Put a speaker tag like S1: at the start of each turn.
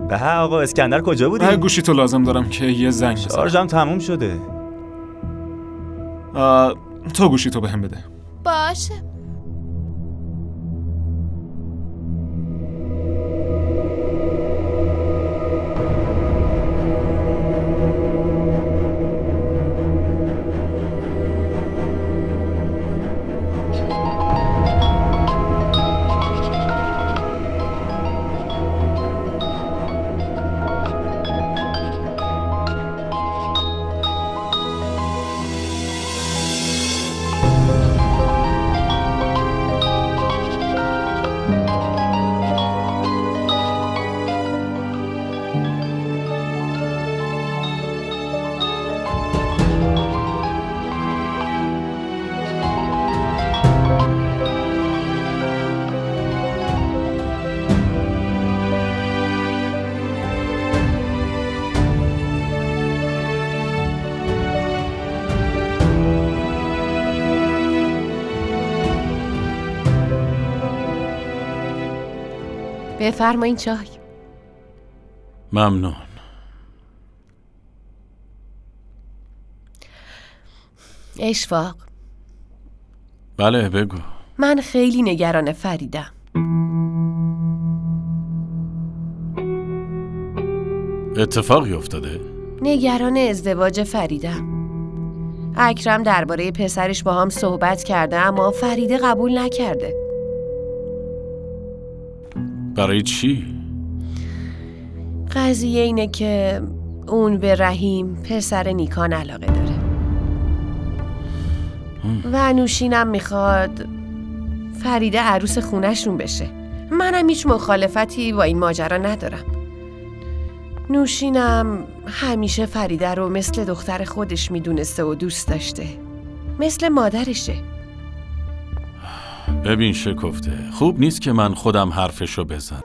S1: به آقا اسکندر کجا بودی؟
S2: گوشی تو لازم دارم که یه زنگ بزنم.
S1: شارژم تموم شده.
S2: تو گوشی تو بهم بده.
S3: باشه. بفرمایین چای.
S4: ممنون.
S3: اشفاق.
S4: بله بگو.
S3: من خیلی نگران فریدم.
S4: اتفاقی افتاده؟
S3: نگران ازدواج فریدم. اکرم درباره پسرش با هم صحبت کرده اما فریده قبول نکرده.
S4: برای چی؟
S3: قضیه اینه که اون به رحیم پسر نیکان علاقه داره و نوشینم میخواد فریده عروس خونه‌شون بشه. منم هیچ مخالفتی با این ماجرا ندارم. نوشینم همیشه فریده رو مثل دختر خودش میدونسته و دوست داشته، مثل مادرشه.
S4: ببین شکفته، خوب نیست که من خودم حرفشو بزنم.